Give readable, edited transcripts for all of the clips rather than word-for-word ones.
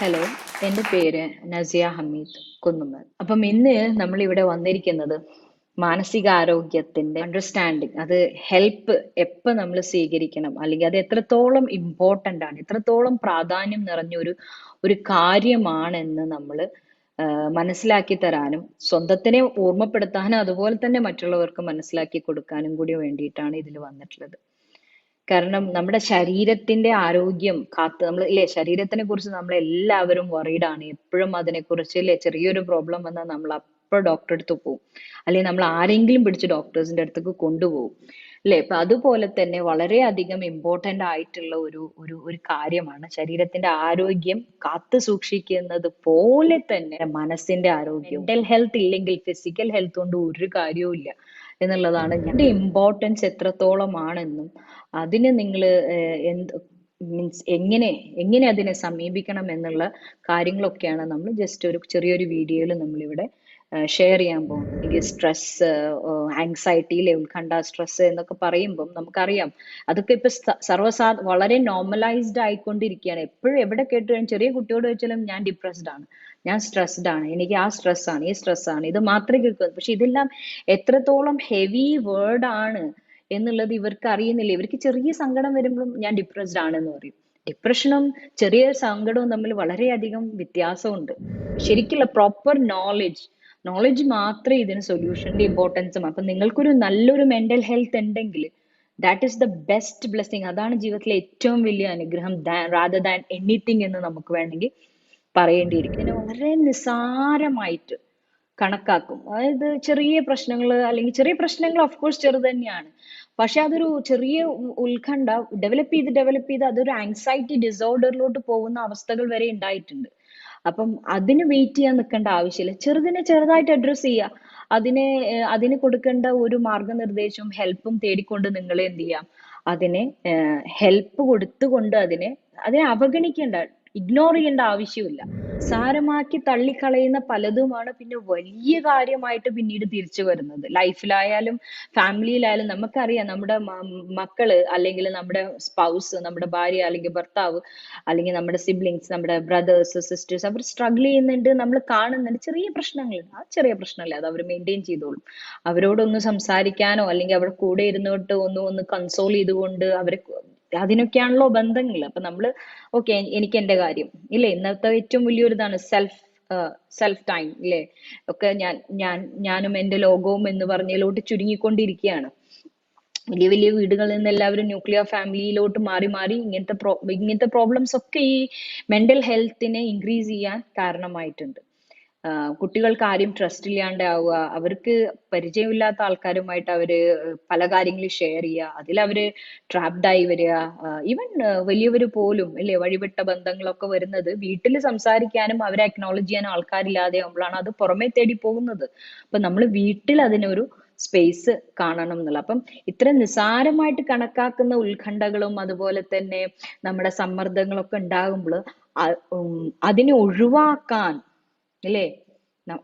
Hello, എൻ്റെ പേര് നസിയ ഹമീദ് കുന്നുമ്മൽ. അപ്പം ഇന്ന് നമ്മൾ ഇവിടെ വന്നിരിക്കുന്നത് മാനസികാരോഗ്യത്തിന്റെ അണ്ടർസ്റ്റാൻഡിങ്, അത് ഹെൽപ്പ് എപ്പോൾ നമ്മൾ സ്വീകരിക്കണം, അല്ലെങ്കിൽ അത് എത്രത്തോളം ഇമ്പോർട്ടൻ്റ് ആണ്, എത്രത്തോളം പ്രാധാന്യം നിറഞ്ഞ ഒരു കാര്യമാണെന്ന് നമ്മൾ മനസ്സിലാക്കി തരാനും സ്വന്തത്തിനെ ഓർമ്മപ്പെടുത്താനും അതുപോലെ തന്നെ മറ്റുള്ളവർക്ക് മനസ്സിലാക്കി കൊടുക്കാനും കൂടി വേണ്ടിയിട്ടാണ് ഇതിൽ വന്നിട്ടുള്ളത്. കാരണം നമ്മുടെ ശരീരത്തിന്റെ ആരോഗ്യം കാത്ത് നമ്മൾ ഇല്ലേ, ശരീരത്തിനെ കുറിച്ച് നമ്മൾ എല്ലാവരും worried ആണ്. എപ്പോഴും അതിനെ കുറിച്ച് ഇല്ലേ, ചെറിയൊരു പ്രോബ്ലം വന്നാൽ നമ്മൾ അപ്പോൾ ഡോക്ടറെ അടുത്ത് പോകും, അല്ലെങ്കിൽ നമ്മൾ ആരെങ്കിലും പിടിച്ച് ഡോക്ടേഴ്സിന്റെ അടുത്തേക്ക് കൊണ്ടുപോകും, അല്ലേ? അപ്പൊ അതുപോലെ തന്നെ വളരെയധികം ഇമ്പോർട്ടന്റ് ആയിട്ടുള്ള ഒരു കാര്യമാണ് ശരീരത്തിന്റെ ആരോഗ്യം കാത്തു സൂക്ഷിക്കുന്നത് പോലെ തന്നെ മനസ്സിന്റെ ആരോഗ്യം. മെന്റൽ ഹെൽത്ത് ഇല്ലെങ്കിൽ ഫിസിക്കൽ ഹെൽത്ത് കൊണ്ട് ഒരു കാര്യവും ഇല്ല എന്നുള്ളതാണ്. ഇതിന്റെ ഇമ്പോർട്ടൻസ് എത്രത്തോളമാണെന്നും അതിന് നിങ്ങൾ എന്ത് മീൻസ് എങ്ങനെ അതിനെ സമീപിക്കണം എന്നുള്ള കാര്യങ്ങളൊക്കെയാണ് നമ്മൾ ജസ്റ്റ് ഒരു ചെറിയൊരു വീഡിയോയിൽ നമ്മളിവിടെ ഷെയർ ചെയ്യാൻ പോകുന്നത്. അല്ലെങ്കിൽ സ്ട്രെസ്, ആങ്സൈറ്റിയിലെ ഉത്കണ്ഠ, സ്ട്രെസ് എന്നൊക്കെ പറയുമ്പം നമുക്കറിയാം അതൊക്കെ ഇപ്പൊ വളരെ നോർമലൈസ്ഡ് ആയിക്കൊണ്ടിരിക്കുകയാണ്. എപ്പോഴും എവിടെ കേട്ട് ചെറിയ കുട്ടിയോട് ചോദിച്ചാലും ഞാൻ ഡിപ്രസ്ഡ് ആണ്, ഞാൻ സ്ട്രെസ്ഡ് ആണ്, എനിക്ക് ആ സ്ട്രെസ് ആണ്, ഈ സ്ട്രെസ് ആണ്, ഇത് മാത്രമേ കേൾക്കൂ. പക്ഷെ ഇതെല്ലാം എത്രത്തോളം ഹെവി വേർഡ് ആണ് എന്നുള്ളത് ഇവർക്ക് അറിയുന്നില്ല. ഇവർക്ക് ചെറിയ സങ്കടം വരുമ്പോഴും ഞാൻ ഡിപ്രസ്ഡ് ആണെന്ന് പറയും. ഡിപ്രഷനും ചെറിയ സങ്കടവും തമ്മിൽ വളരെയധികം വ്യത്യാസമുണ്ട്. ശരിക്കുള്ള പ്രോപ്പർ നോളജ് മാത്രമേ ഇതിന് സൊല്യൂഷന്റെ ഇമ്പോർട്ടൻസും. അപ്പൊ നിങ്ങൾക്കൊരു നല്ലൊരു മെന്റൽ ഹെൽത്ത് ഉണ്ടെങ്കിൽ that is the best blessing. അതാണ് ജീവിതത്തിലെ ഏറ്റവും വലിയ അനുഗ്രഹം, റാദർ ദാൻ എനിത്തിങ് എന്ന് നമുക്ക് വേണമെങ്കിൽ പറയേണ്ടിയിരിക്കും. ഇതിനെ വളരെ നിസ്സാരമായിട്ട് കണക്കാക്കും. അതായത് ചെറിയ പ്രശ്നങ്ങൾ, അല്ലെങ്കിൽ ചെറിയ പ്രശ്നങ്ങൾ ഓഫ് കോഴ്സ് ചെറുത് തന്നെയാണ്, പക്ഷെ അതൊരു ചെറിയ ഉത്കണ്ഠ ഡെവലപ്പ് ചെയ്ത് അതൊരു ആങ്സൈറ്റി ഡിസോർഡറിലോട്ട് പോകുന്ന അവസ്ഥകൾ വരെ ഉണ്ടായിട്ടുണ്ട്. അപ്പം അതിന് വെയിറ്റ് ചെയ്യാൻ നിൽക്കേണ്ട ആവശ്യമില്ല. ചെറുതിനെ ചെറുതായിട്ട് അഡ്രസ്സ് ചെയ്യുക. അതിന് കൊടുക്കേണ്ട ഒരു മാർഗനിർദ്ദേശവും ഹെൽപ്പും തേടിക്കൊണ്ട് നിങ്ങൾ എന്ത് ചെയ്യാം, അതിനെ ഹെൽപ്പ് കൊടുത്തുകൊണ്ട് അതിനെ അവഗണിക്കേണ്ട, ഇഗ്നോർ ചെയ്യേണ്ട ആവശ്യമില്ല. സാരമാക്കി തള്ളിക്കളയുന്ന പലതുമാണ് പിന്നെ വലിയ കാര്യമായിട്ട് പിന്നീട് തിരിച്ചു വരുന്നത്. ലൈഫിലായാലും ഫാമിലിയിലായാലും നമുക്കറിയാം, നമ്മുടെ മക്കള്, അല്ലെങ്കിൽ നമ്മുടെ സ്പൗസ്, നമ്മുടെ ഭാര്യ അല്ലെങ്കിൽ ഭർത്താവ്, അല്ലെങ്കിൽ നമ്മുടെ സിബ്ലിങ്സ്, നമ്മുടെ ബ്രദേഴ്സ് സിസ്റ്റേഴ്സ്, അവർ സ്ട്രഗിൾ ചെയ്യുന്നുണ്ട്, നമ്മൾ കാണുന്നുണ്ട്. ചെറിയ പ്രശ്നങ്ങൾ, ആ ചെറിയ പ്രശ്നമല്ലേ, അത് അവർ മെയിൻറ്റെയിൻ ചെയ്തോളും. അവരോടൊന്ന് സംസാരിക്കാനോ അല്ലെങ്കിൽ അവിടെ കൂടെ ഇരുന്നിട്ട് ഒന്ന് കൺസോൾ ചെയ്തുകൊണ്ട് അവരെ, അതിനൊക്കെയാണല്ലോ ബന്ധങ്ങൾ. അപ്പൊ നമ്മള് ഓക്കെ, എനിക്ക് എന്റെ കാര്യം ഇല്ലേ, ഇന്നത്തെ ഏറ്റവും വലിയൊരു ഇതാണ് സെൽഫ് ടൈം ഇല്ലേ, ഒക്കെ ഞാനും എന്റെ ലോകവും എന്ന് പറഞ്ഞതിലോട്ട് ചുരുങ്ങിക്കൊണ്ടിരിക്കുകയാണ്. വലിയ വലിയ വീടുകളിൽ നിന്ന് എല്ലാവരും ന്യൂക്ലിയർ ഫാമിലിയിലോട്ട് മാറി മാറി ഇങ്ങനത്തെ പ്രോബ്ലംസ് ഒക്കെ ഈ മെന്റൽ ഹെൽത്തിനെ ഇൻക്രീസ് ചെയ്യാൻ കാരണമായിട്ടുണ്ട്. കുട്ടികൾക്ക് ആരും ട്രസ്റ്റ് ഇല്ലാണ്ടാവുക, അവർക്ക് പരിചയമില്ലാത്ത ആൾക്കാരുമായിട്ട് അവര് പല കാര്യങ്ങളും ഷെയർ ചെയ്യുക, അതിൽ അവര് ട്രാപ്ഡ് ആയി വരിക. ഈവൻ വലിയവര് പോലും അല്ലേ, വഴിവിട്ട ബന്ധങ്ങളൊക്കെ വരുന്നത് വീട്ടിൽ സംസാരിക്കാനും അവരെ അക്നോളജ് ചെയ്യാനും ആൾക്കാരില്ലാതെ ആകുമ്പോഴാണ് അത് പുറമെ തേടി പോകുന്നത്. അപ്പൊ നമ്മൾ വീട്ടിൽ അതിനൊരു സ്പേസ് കാണണം എന്നുള്ള. അപ്പം ഇത്ര നിസാരമായിട്ട് കണക്കാക്കുന്ന ഉത്കണ്ഠകളും അതുപോലെ തന്നെ നമ്മുടെ സമ്മർദ്ദങ്ങളൊക്കെ ഉണ്ടാകുമ്പോൾ അതിനെ ഒഴിവാക്കാൻ അല്ലേ,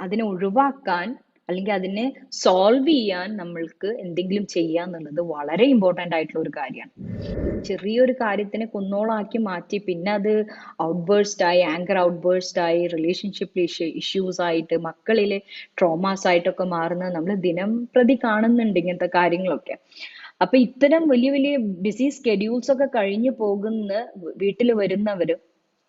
അതിനെ ഒഴിവാക്കാൻ അല്ലെങ്കിൽ അതിനെ സോൾവ് ചെയ്യാൻ നമ്മൾക്ക് എന്തെങ്കിലും ചെയ്യാന്നുള്ളത് വളരെ ഇമ്പോർട്ടന്റ് ആയിട്ടുള്ള ഒരു കാര്യമാണ്. ചെറിയൊരു കാര്യത്തിനെ കുന്നോളാക്കി മാറ്റി പിന്നെ അത് ഔട്ട്ബേഴ്സ്റ്റ് ആയി, ആങ്കർ ഔട്ട്ബേഴ്സ്റ്റ് ആയി, റിലേഷൻഷിപ്പ് ഇഷ്യൂസ് ആയിട്ട്, മക്കളിലെ ട്രോമാസ് ആയിട്ടൊക്കെ മാറുന്നത് നമ്മൾ ദിനം പ്രതി കാണുന്നുണ്ട് ഇങ്ങനത്തെ കാര്യങ്ങളൊക്കെ. അപ്പൊ ഇത്തരം വലിയ വലിയ ബിസി സ്കെഡ്യൂൾസ് ഒക്കെ കഴിഞ്ഞു പോകുന്ന വീട്ടിൽ വരുന്നവര്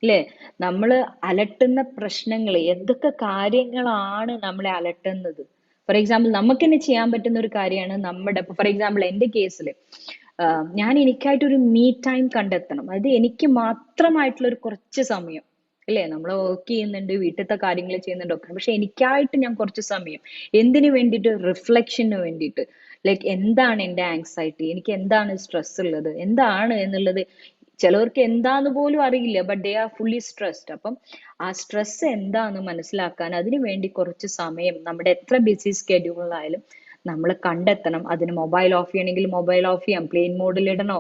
അല്ലെ, നമ്മള് അലട്ടുന്ന പ്രശ്നങ്ങൾ, എന്തൊക്കെ കാര്യങ്ങളാണ് നമ്മളെ അലട്ടുന്നത്. ഫോർ എക്സാമ്പിൾ നമുക്ക് തന്നെ ചെയ്യാൻ പറ്റുന്ന ഒരു കാര്യമാണ് നമ്മുടെ, ഫോർ എക്സാമ്പിൾ എന്റെ കേസിൽ ഞാൻ എനിക്കായിട്ടൊരു മീ ടൈം കണ്ടെത്തണം. അത് എനിക്ക് മാത്രമായിട്ടുള്ള ഒരു കുറച്ച് സമയം അല്ലേ, നമ്മൾ വർക്ക് ചെയ്യുന്നുണ്ട്, വീട്ടിലത്തെ കാര്യങ്ങൾ ചെയ്യുന്നുണ്ട് ഒക്കെ, പക്ഷെ എനിക്കായിട്ട് ഞാൻ കുറച്ച് സമയം എന്തിനു വേണ്ടിയിട്ട്, റിഫ്ലക്ഷന് വേണ്ടിയിട്ട്. ലൈക്ക് എന്താണ് എൻ്റെ ആങ്സൈറ്റി, എനിക്ക് എന്താണ് സ്ട്രെസ് ഉള്ളത്, എന്താണ് എന്നുള്ളത് ചിലവർക്ക് എന്താന്ന് പോലും അറിയില്ല, but they are fully stressed. അപ്പം ആ സ്ട്രെസ് എന്താന്ന് മനസ്സിലാക്കാൻ അതിനു വേണ്ടി കുറച്ച് സമയം നമ്മുടെ എത്ര ബിസി സ്കെഡ്യൂളിലായാലും നമ്മൾ കണ്ടെത്തണം. അതിന് മൊബൈൽ ഓഫ് ചെയ്യണമെങ്കിൽ മൊബൈൽ ഓഫ് ചെയ്യാം, പ്ലെയിൻ മോഡിൽ ഇടണോ,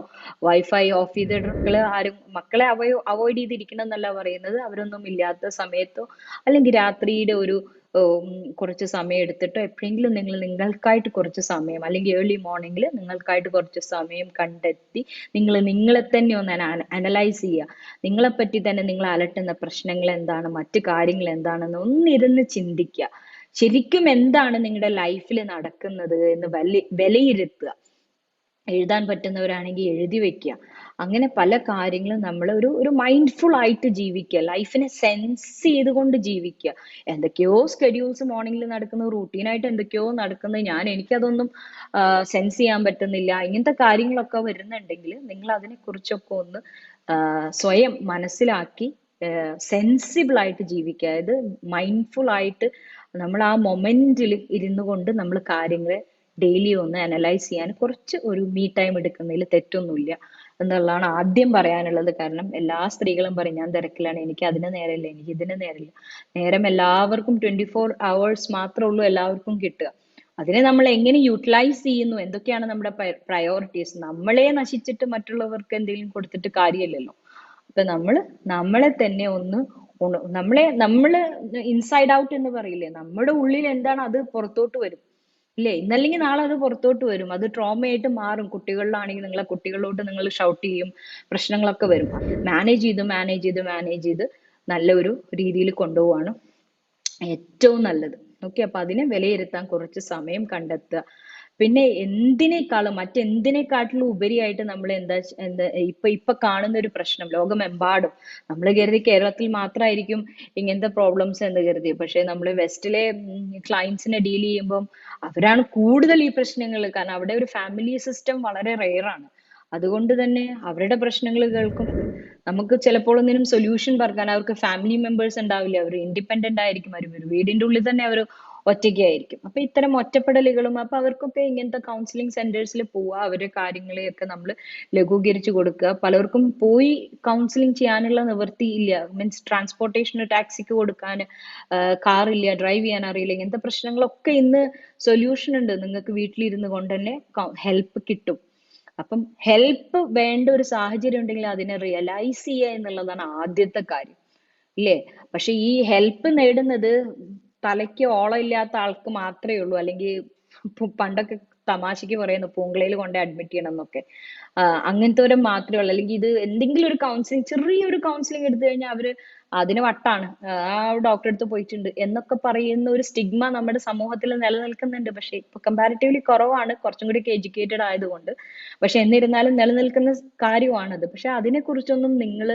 വൈഫൈ ഓഫ് ചെയ്തിട്ട് ആരും മക്കളെ അവോയ്ഡ് ചെയ്തിരിക്കണം എന്നല്ല പറയുന്നത്. അവരൊന്നും ഇല്ലാത്ത സമയത്തോ അല്ലെങ്കിൽ രാത്രിയുടെ ഒരു കുറച്ച് സമയം എടുത്തിട്ടോ എപ്പോഴെങ്കിലും നിങ്ങൾ നിങ്ങൾക്കായിട്ട് കുറച്ച് സമയം, അല്ലെങ്കിൽ ഏർലി മോർണിംഗിൽ നിങ്ങൾക്കായിട്ട് കുറച്ച് സമയം കണ്ടെത്തി നിങ്ങൾ നിങ്ങളെ തന്നെ ഒന്ന് അനലൈസ് ചെയ്യുക. നിങ്ങളെപ്പറ്റി തന്നെ നിങ്ങൾ അലട്ടുന്ന പ്രശ്നങ്ങൾ എന്താണ്, മറ്റു കാര്യങ്ങൾ എന്താണെന്ന് ഒന്നിരുന്ന് ചിന്തിക്കുക. ശരിക്കും എന്താണ് നിങ്ങളുടെ ലൈഫിൽ നടക്കുന്നത് എന്ന് വിലയിരുത്തുക. എഴുതാൻ പറ്റുന്നവരാണെങ്കിൽ എഴുതി വെക്കുക. അങ്ങനെ പല കാര്യങ്ങളും നമ്മൾ ഒരു മൈൻഡ്ഫുൾ ആയിട്ട് ജീവിക്കുക, ലൈഫിനെ സെൻസ് ചെയ്തുകൊണ്ട് ജീവിക്കുക. എന്തൊക്കെയോ സ്കെഡ്യൂൾസ് മോർണിംഗിൽ നടക്കുന്നത്, റൂട്ടീനായിട്ട് എന്തൊക്കെയോ നടക്കുന്നത്, എനിക്കതൊന്നും സെൻസ് ചെയ്യാൻ പറ്റുന്നില്ല. ഇങ്ങനത്തെ കാര്യങ്ങളൊക്കെ വരുന്നുണ്ടെങ്കിൽ നിങ്ങൾ അതിനെക്കുറിച്ചൊക്കെ ഒന്ന് സ്വയം മനസ്സിലാക്കി സെൻസിബിൾ ആയിട്ട് ജീവിക്കുക. അതായത് മൈൻഡ്ഫുൾ ആയിട്ട് നമ്മൾ ആ മൊമെന്റിൽ ഇരുന്നു കൊണ്ട് നമ്മൾ കാര്യങ്ങളെ ഡെയിലി ഒന്ന് അനലൈസ് ചെയ്യാൻ കുറച്ച് ഒരു മീ ടൈം എടുക്കുന്നതിൽ തെറ്റൊന്നുമില്ല എന്നുള്ളതാണ് ആദ്യം പറയാനുള്ളത്. കാരണം എല്ലാ സ്ത്രീകളും പറയും ഞാൻ തിരക്കിലാണ്, എനിക്ക് അതിന് നേരമില്ല, എനിക്ക് ഇതിന് നേരമില്ല. നേരം എല്ലാവർക്കും 24 hours മാത്രമേ ഉള്ളൂ എല്ലാവർക്കും കിട്ടുക. അതിനെ നമ്മൾ എങ്ങനെ യൂട്ടിലൈസ് ചെയ്യുന്നു, എന്തൊക്കെയാണ് നമ്മുടെ പ്രയോറിറ്റീസ്. നമ്മളെ നശിച്ചിട്ട് മറ്റുള്ളവർക്ക് എന്തെങ്കിലും കൊടുത്തിട്ട് കാര്യമില്ലല്ലോ. അപ്പൊ നമ്മളെ തന്നെ ഒന്ന് നമ്മള് ഇൻസൈഡ് ഔട്ട് എന്ന് പറയില്ലേ, നമ്മുടെ ഉള്ളിൽ എന്താണ് അത് പുറത്തോട്ട് വരും ഇല്ലേ. ഇന്നല്ലെങ്കിൽ നാളെ അത് പുറത്തോട്ട് വരും, അത് ട്രോമയായിട്ട് മാറും. കുട്ടികളിലാണെങ്കിൽ നിങ്ങളെ കുട്ടികളിലോട്ട് നിങ്ങൾ ഷൗട്ട് ചെയ്യും, പ്രശ്നങ്ങളൊക്കെ വരും. മാനേജ് ചെയ്ത് നല്ല ഒരു രീതിയിൽ കൊണ്ടുപോവാണ് ഏറ്റവും നല്ലത്. ഓക്കെ, അപ്പൊ അതിനെ വിലയിരുത്താൻ കുറച്ച് സമയം കണ്ടെത്തുക. പിന്നെ മറ്റെന്തിനേക്കാട്ടിലും ഉപരിയായിട്ട് നമ്മൾ എന്താ ഇപ്പൊ കാണുന്ന ഒരു പ്രശ്നം ലോകമെമ്പാടും, നമ്മൾ കരുതി കേരളത്തിൽ മാത്രമായിരിക്കും ഇങ്ങനത്തെ പ്രോബ്ലംസ് എന്ന് കരുതി. പക്ഷെ നമ്മൾ വെസ്റ്റിലെ ക്ലയൻസിനെ ഡീൽ ചെയ്യുമ്പം അവരാണ് കൂടുതൽ ഈ പ്രശ്നങ്ങൾ. കാരണം അവിടെ ഒരു ഫാമിലി സിസ്റ്റം വളരെ റെയർ ആണ്. അതുകൊണ്ട് തന്നെ അവരുടെ പ്രശ്നങ്ങൾ കേൾക്കും. നമുക്ക് ചിലപ്പോൾ ഒന്നിനും സൊല്യൂഷൻ പറക്കാൻ അവർക്ക് ഫാമിലി മെമ്പേഴ്സ് ഉണ്ടാവില്ല, അവർ ഇൻഡിപെൻഡന്റ് ആയിരിക്കും, ഒരു വീടിന്റെ ഉള്ളിൽ തന്നെ അവർ ഒറ്റയ്ക്കായിരിക്കും. അപ്പൊ ഇത്തരം ഒറ്റപ്പെടലുകളും, അപ്പൊ അവർക്കൊക്കെ ഇങ്ങനത്തെ കൗൺസിലിംഗ് സെന്റേഴ്സിൽ പോവുക, അവരുടെ കാര്യങ്ങളെയൊക്കെ നമ്മൾ ലഘൂകരിച്ചു കൊടുക്കുക. പലർക്കും പോയി കൗൺസിലിംഗ് ചെയ്യാനുള്ള നിവൃത്തി ഇല്ല, മീൻസ് ട്രാൻസ്പോർട്ടേഷന് ടാക്സിക്ക് കൊടുക്കാൻ കാറില്ല, ഡ്രൈവ് ചെയ്യാൻ അറിയില്ല. ഇങ്ങനത്തെ പ്രശ്നങ്ങളൊക്കെ ഇന്ന് സൊല്യൂഷൻ ഉണ്ട്, നിങ്ങൾക്ക് വീട്ടിലിരുന്ന് കൊണ്ട് തന്നെ ഹെൽപ്പ് കിട്ടും. അപ്പം ഹെൽപ്പ് വേണ്ട ഒരു സാഹചര്യം ഉണ്ടെങ്കിൽ അതിനെ റിയലൈസ് ചെയ്യുക എന്നുള്ളതാണ് ആദ്യത്തെ കാര്യം ഇല്ലേ. പക്ഷെ ഈ ഹെൽപ്പ് നേടുന്നത് തലയ്ക്ക് ഓളം ഇല്ലാത്ത ആൾക്ക് മാത്രമേ ഉള്ളൂ. അല്ലെങ്കിൽ പണ്ടൊക്കെ തമാശക്ക് പറയുന്നു പൂങ്കളയിൽ കൊണ്ട് അഡ്മിറ്റ് ചെയ്യണം എന്നൊക്കെ. അങ്ങനത്തെ മാത്രമേ ഉള്ളൂ. അല്ലെങ്കിൽ ഇത് എന്തെങ്കിലും ഒരു കൗൺസിലിംഗ്, ചെറിയൊരു കൗൺസിലിംഗ് എടുത്തു കഴിഞ്ഞാൽ അവര് അതിന് വട്ടാണ്, ആ ഡോക്ടറെ അടുത്ത് പോയിട്ടുണ്ട് എന്നൊക്കെ പറയുന്ന ഒരു സ്റ്റിഗ്മ നമ്മുടെ സമൂഹത്തിൽ നിലനിൽക്കുന്നുണ്ട്. പക്ഷെ ഇപ്പൊ കമ്പാരിറ്റീവ്ലി കുറവാണ്, കുറച്ചും കൂടി എഡ്യൂക്കേറ്റഡ് ആയതുകൊണ്ട്. പക്ഷെ എന്നിരുന്നാലും നിലനിൽക്കുന്ന കാര്യമാണത്. പക്ഷെ അതിനെ കുറിച്ചൊന്നും നിങ്ങൾ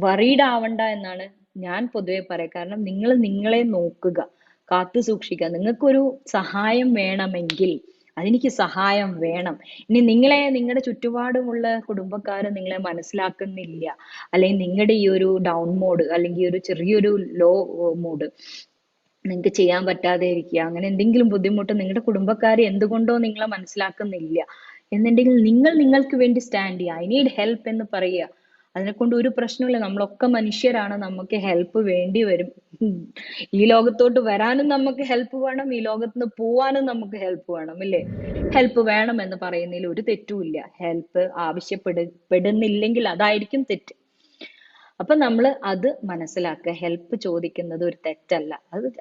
വറീഡ് ആവണ്ട എന്നാണ് ഞാൻ പൊതുവെ പറയാം. കാരണം നിങ്ങൾ നിങ്ങളെ നോക്കുക, കാത്തു സൂക്ഷിക്കുക. നിങ്ങൾക്കൊരു സഹായം വേണമെങ്കിൽ അതെനിക്ക് സഹായം വേണം. ഇനി നിങ്ങളുടെ ചുറ്റുപാടുമുള്ള കുടുംബക്കാർ നിങ്ങളെ മനസ്സിലാക്കുന്നില്ല, അല്ലെങ്കിൽ നിങ്ങളുടെ ഈ ഒരു ഡൗൺ മോഡ്, അല്ലെങ്കിൽ ഒരു ചെറിയൊരു ലോ മൂഡ് നിങ്ങൾക്ക് ചെയ്യാൻ പറ്റാതെ ഇരിക്കുക, അങ്ങനെ എന്തെങ്കിലും ബുദ്ധിമുട്ട് നിങ്ങളുടെ കുടുംബക്കാർ എന്തുകൊണ്ടോ നിങ്ങളെ മനസ്സിലാക്കുന്നില്ല എന്നുണ്ടെങ്കിൽ നിങ്ങൾ നിങ്ങൾക്ക് വേണ്ടി സ്റ്റാൻഡ് ചെയ്യുക. ഐ നീഡ് ഹെൽപ്പ് എന്ന് പറയുക. അതിനെ കൊണ്ട് ഒരു പ്രശ്നമില്ല, നമ്മളൊക്കെ മനുഷ്യരാണ്, നമുക്ക് ഹെൽപ്പ് വേണ്ടി വരും. ഈ ലോകത്തോട്ട് വരാനും നമുക്ക് ഹെൽപ്പ് വേണം, ഈ ലോകത്ത് പോവാനും നമുക്ക് ഹെൽപ്പ് വേണം ഇല്ലേ. ഹെൽപ്പ് വേണം എന്ന് പറയുന്നതിൽ ഒരു തെറ്റുമില്ല. ഹെൽപ്പ് ആവശ്യപ്പെടുന്നില്ലെങ്കിൽ അതായിരിക്കും തെറ്റ്. അപ്പൊ നമ്മൾ അത് മനസ്സിലാക്കുക. ഹെൽപ്പ് ചോദിക്കുന്നത് ഒരു തെറ്റല്ല,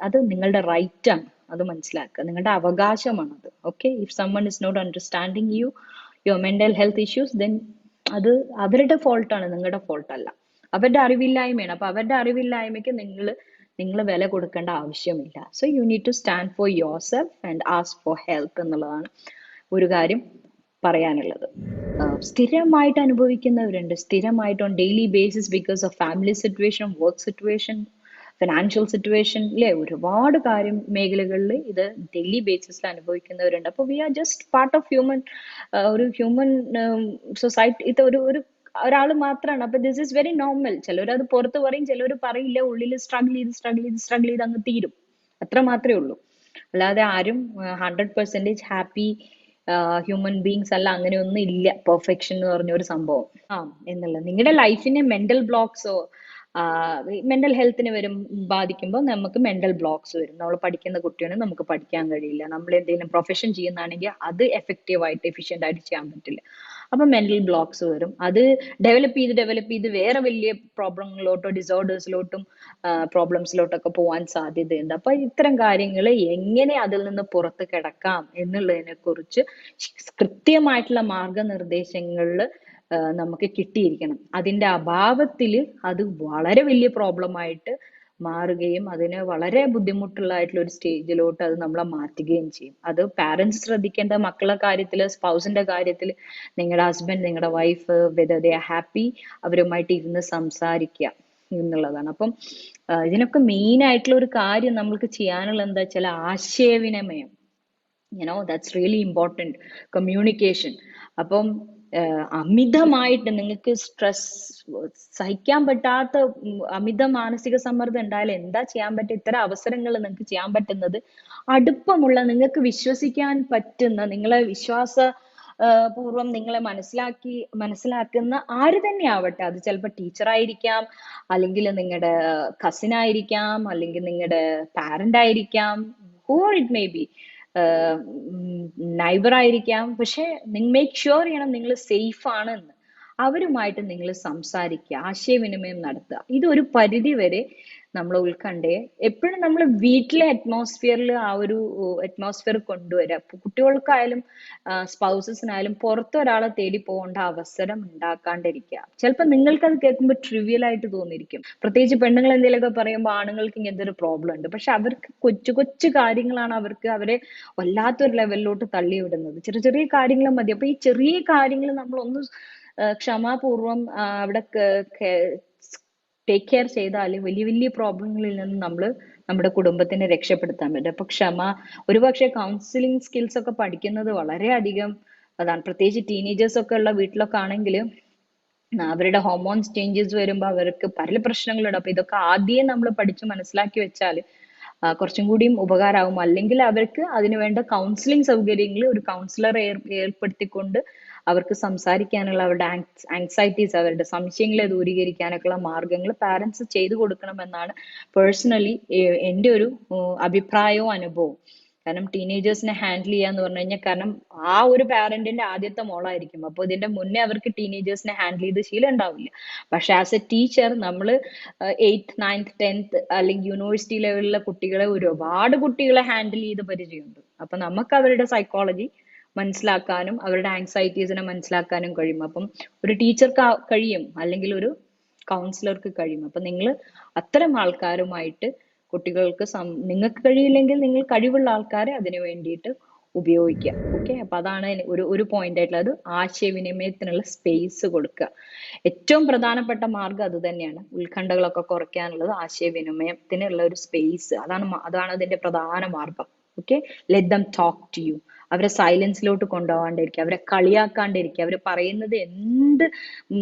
അത് നിങ്ങളുടെ റൈറ്റ് ആണ്, അത് മനസ്സിലാക്കുക, നിങ്ങളുടെ അവകാശമാണത്. Okay, if someone is not understanding your mental health issues, then അത് അവരുടെ ഫോൾട്ടാണ്, നിങ്ങളുടെ ഫോൾട്ട് അല്ല. അവരുടെ അറിവില്ലായ്മയാണ്. അപ്പൊ അവരുടെ അറിവില്ലായ്മയ്ക്ക് നിങ്ങൾ വില കൊടുക്കേണ്ട ആവശ്യമില്ല. So you need to stand for yourself and ask for help എന്നുള്ളതാണ് ഒരു കാര്യം പറയാനുള്ളത്. സ്ഥിരമായിട്ട് അനുഭവിക്കുന്നവരുണ്ട്, സ്ഥിരമായിട്ട് on daily basis, because of family situation, work situation, financial situation അല്ലെ, ഒരുപാട് മേഖലകളിൽ ഇത് ഡെയിലി ബേസിസിൽ അനുഭവിക്കുന്നവരുണ്ട്. അപ്പോൾ we are just part of ഒരു ഹ്യൂമൻ സൊസൈറ്റി. ഇത് ഒരാൾ മാത്രമാണ്. അപ്പൊ ദിസ് ഇസ് വെരി നോർമൽ. ചിലർ അത് പുറത്ത് പറയും, ചിലർ പറയില്ല, ഉള്ളിൽ സ്ട്രഗിൾ ചെയ്ത് അങ്ങ് തീരും. അത്ര മാത്രമേ ഉള്ളൂ. അല്ലാതെ ആരും 100% ഹാപ്പി ഹ്യൂമൻ ബീങ്സ് അല്ല, അങ്ങനെയൊന്നും ഇല്ല. പെർഫെക്ഷൻ എന്ന് പറഞ്ഞ ഒരു സംഭവം എന്നുള്ളത് നിങ്ങളുടെ ലൈഫിനെ മെന്റൽ ബ്ലോക്സോ മെന്റൽ ഹെൽത്തിന് വരും, ബാധിക്കുമ്പോൾ നമുക്ക് മെന്റൽ ബ്ലോക്സ് വരും. നമ്മൾ പഠിക്കുന്ന കുട്ടിയാണ്, നമുക്ക് പഠിക്കാൻ കഴിയില്ല. നമ്മൾ എന്തെങ്കിലും പ്രൊഫഷൻ ചെയ്യുന്നതാണെങ്കിൽ അത് എഫക്റ്റീവായിട്ട് എഫിഷ്യന്റ് ആയിട്ട് ചെയ്യാൻ പറ്റില്ല. അപ്പൊ മെന്റൽ ബ്ലോക്സ് വരും. അത് ഡെവലപ്പ് ചെയ്ത് വേറെ വലിയ പ്രോബ്ലങ്ങളിലോട്ടോ ഡിസോർഡേഴ്സിലോട്ടും പ്രോബ്ലംസിലോട്ടൊക്കെ പോകാൻ സാധ്യതയുണ്ട്. അപ്പൊ ഇത്തരം കാര്യങ്ങൾ എങ്ങനെ അതിൽ നിന്ന് പുറത്ത് കിടക്കാം എന്നുള്ളതിനെ കുറിച്ച് കൃത്യമായിട്ടുള്ള മാർഗനിർദ്ദേശങ്ങളിൽ നമുക്ക് കിട്ടിയിരിക്കണം. അതിന്റെ അഭാവത്തിൽ അത് വളരെ വലിയ പ്രോബ്ലമായിട്ട് മാറുകയും അതിന് വളരെ ബുദ്ധിമുട്ടുള്ളതായിട്ടുള്ള ഒരു സ്റ്റേജിലോട്ട് അത് നമ്മളെ മാറ്റുകയും ചെയ്യും. അത് പാരന്റ്സ് ശ്രദ്ധിക്കേണ്ട മക്കളുടെ കാര്യത്തില്, സ്പൗസിന്റെ കാര്യത്തില്, നിങ്ങളുടെ ഹസ്ബൻഡ്, നിങ്ങളുടെ wife, whether they are happy, അവരുമായിട്ട് ഇരുന്ന് സംസാരിക്കുക എന്നുള്ളതാണ്. അപ്പം ഇതിനൊക്കെ മെയിൻ ആയിട്ടുള്ള ഒരു കാര്യം നമ്മൾക്ക് ചെയ്യാനുള്ള എന്താ വെച്ചാൽ ആശയവിനിമയം. That's really important. കമ്മ്യൂണിക്കേഷൻ. അപ്പം അമിതമായിട്ട് നിങ്ങൾക്ക് സ്ട്രെസ് സഹിക്കാൻ പറ്റാത്ത അമിത മാനസിക സമ്മർദ്ദം ഉണ്ടായാൽ എന്താ ചെയ്യാൻ പറ്റുക? ഇത്തരം അവസരങ്ങൾ നിങ്ങൾക്ക് ചെയ്യാൻ പറ്റുന്നത് അടുപ്പമുള്ള, നിങ്ങൾക്ക് വിശ്വസിക്കാൻ പറ്റുന്ന, നിങ്ങളെ പൂർവം നിങ്ങളെ മനസ്സിലാക്കുന്ന ആര് തന്നെ ആവട്ടെ, അത് ചിലപ്പോൾ ടീച്ചർ ആയിരിക്കാം, അല്ലെങ്കിൽ നിങ്ങളുടെ കസിൻ ആയിരിക്കാം, അല്ലെങ്കിൽ നിങ്ങളുടെ പാരന്റ് ആയിരിക്കാം, who it may be, neighbour ആയിരിക്കാം. പക്ഷെ മേക്ക് ഷുവർ ചെയ്യണം നിങ്ങൾ സേഫ് ആണെന്ന്. അവരുമായിട്ട് നിങ്ങൾ സംസാരിക്കുക, ആശയവിനിമയം നടത്തുക. ഇതൊരു പരിധി വരെ നമ്മൾ ഉത്കണ്ഠയെ എപ്പോഴും നമ്മൾ വീട്ടിലെ അറ്റ്മോസ്ഫിയറിൽ ആ ഒരു അറ്റ്മോസ്ഫിയർ കൊണ്ടുവരിക. കുട്ടികൾക്കായാലും സ്പൗസസിനായാലും പുറത്ത് ഒരാളെ തേടി പോകേണ്ട അവസരം ഉണ്ടാക്കാണ്ടിരിക്കുക. ചിലപ്പോൾ നിങ്ങൾക്ക് അത് കേൾക്കുമ്പോൾ ട്രിവിയൽ ആയിട്ട് തോന്നിയിരിക്കും. പ്രത്യേകിച്ച് പെണ്ണുങ്ങൾ എന്തെങ്കിലുമൊക്കെ പറയുമ്പോൾ ആണുങ്ങൾക്ക് ഇങ്ങനത്തെ ഒരു പ്രോബ്ലം ഉണ്ട്. പക്ഷെ അവർക്ക് കൊച്ചു കൊച്ചു കാര്യങ്ങളാണ് അവരെ വല്ലാത്തൊരു ലെവലിലോട്ട് തള്ളിവിടുന്നത്. ചെറിയ ചെറിയ കാര്യങ്ങൾ മതി. അപ്പൊ ഈ ചെറിയ കാര്യങ്ങൾ നമ്മളൊന്ന് ക്ഷമാപൂർവം അവിടെ ടേക്ക് കെയർ ചെയ്താൽ വലിയ വലിയ പ്രോബ്ലങ്ങളിൽ നിന്ന് നമ്മൾ നമ്മുടെ കുടുംബത്തിനെ രക്ഷപ്പെടുത്താൻ പറ്റും. അപ്പൊ ഒരുപക്ഷെ കൗൺസിലിംഗ് സ്കിൽസ് ഒക്കെ പഠിക്കുന്നത് വളരെയധികം അതാണ്. പ്രത്യേകിച്ച് ടീനേജേഴ്സ് ഒക്കെ ഉള്ള വീട്ടിലൊക്കെ ആണെങ്കിൽ അവരുടെ ഹോർമോൺസ് ചേഞ്ചസ് വരുമ്പോൾ അവർക്ക് പല പ്രശ്നങ്ങളുണ്ട്. അപ്പൊ ഇതൊക്കെ ആദ്യം നമ്മൾ പഠിച്ച് മനസ്സിലാക്കി വെച്ചാൽ കുറച്ചും കൂടിയും ഉപകാരമാകും. അല്ലെങ്കിൽ അവർക്ക് അതിന് വേണ്ട കൗൺസിലിംഗ് സൗകര്യങ്ങൾ ഒരു കൗൺസിലറെ ഏർപ്പെടുത്തിക്കൊണ്ട് അവർക്ക് സംസാരിക്കാനുള്ള അവരുടെ ആങ്സൈറ്റീസ്, അവരുടെ സംശയങ്ങളെ ദൂരീകരിക്കാനൊക്കെയുള്ള മാർഗങ്ങൾ പാരന്റ്സ് ചെയ്തു കൊടുക്കണമെന്നാണ് പേഴ്സണലി എൻ്റെ ഒരു അഭിപ്രായവും അനുഭവവും. കാരണം ടീനേജേഴ്സിനെ ഹാൻഡിൽ ചെയ്യാന്ന് പറഞ്ഞു കഴിഞ്ഞാൽ, കാരണം ആ ഒരു പാരന്റിന്റെ ആദ്യത്തെ മോളായിരിക്കും. അപ്പോൾ ഇതിന്റെ മുന്നേ അവർക്ക് ടീനേജേഴ്സിനെ ഹാൻഡിൽ ചെയ്ത് ശീലം ഉണ്ടാവില്ല. പക്ഷെ ആസ് എ ടീച്ചർ നമ്മൾ 8th 9th 10th അല്ലെങ്കിൽ യൂണിവേഴ്സിറ്റി ലെവലിലെ കുട്ടികളെ, ഒരുപാട് കുട്ടികളെ ഹാൻഡിൽ ചെയ്ത് പരിചയമുണ്ട്. അപ്പൊ നമുക്ക് അവരുടെ സൈക്കോളജി മനസ്സിലാക്കാനും അവരുടെ ആങ്സൈറ്റീസിനെ മനസ്സിലാക്കാനും കഴിയും. അപ്പം ഒരു ടീച്ചർക്ക് കഴിയും, അല്ലെങ്കിൽ ഒരു കൗൺസിലർക്ക് കഴിയും. അപ്പൊ നിങ്ങൾ അത്തരം ആൾക്കാരുമായിട്ട് കുട്ടികൾക്ക് നിങ്ങൾക്ക് കഴിയില്ലെങ്കിൽ നിങ്ങൾ കഴിവുള്ള ആൾക്കാരെ അതിനു വേണ്ടിയിട്ട് ഉപയോഗിക്കുക. ഓക്കെ. അപ്പൊ അതാണ് ഒരു പോയിന്റ് ആയിട്ടുള്ളത്. ആശയവിനിമയത്തിനുള്ള സ്പേസ് കൊടുക്കുക. ഏറ്റവും പ്രധാനപ്പെട്ട മാർഗം അത് തന്നെയാണ്. ഉത്കണ്ഠകളൊക്കെ കുറയ്ക്കാനുള്ളത് ആശയവിനിമയത്തിനുള്ള ഒരു സ്പേസ്. അതാണ് അതിന്റെ പ്രധാന മാർഗം. Okay. Let them talk to you. അവരെ സൈലൻസിലോട്ട് കൊണ്ടുപോകാണ്ടിരിക്കുക, അവരെ കളിയാക്കാണ്ടിരിക്കുക. അവർ പറയുന്നത് എന്ത്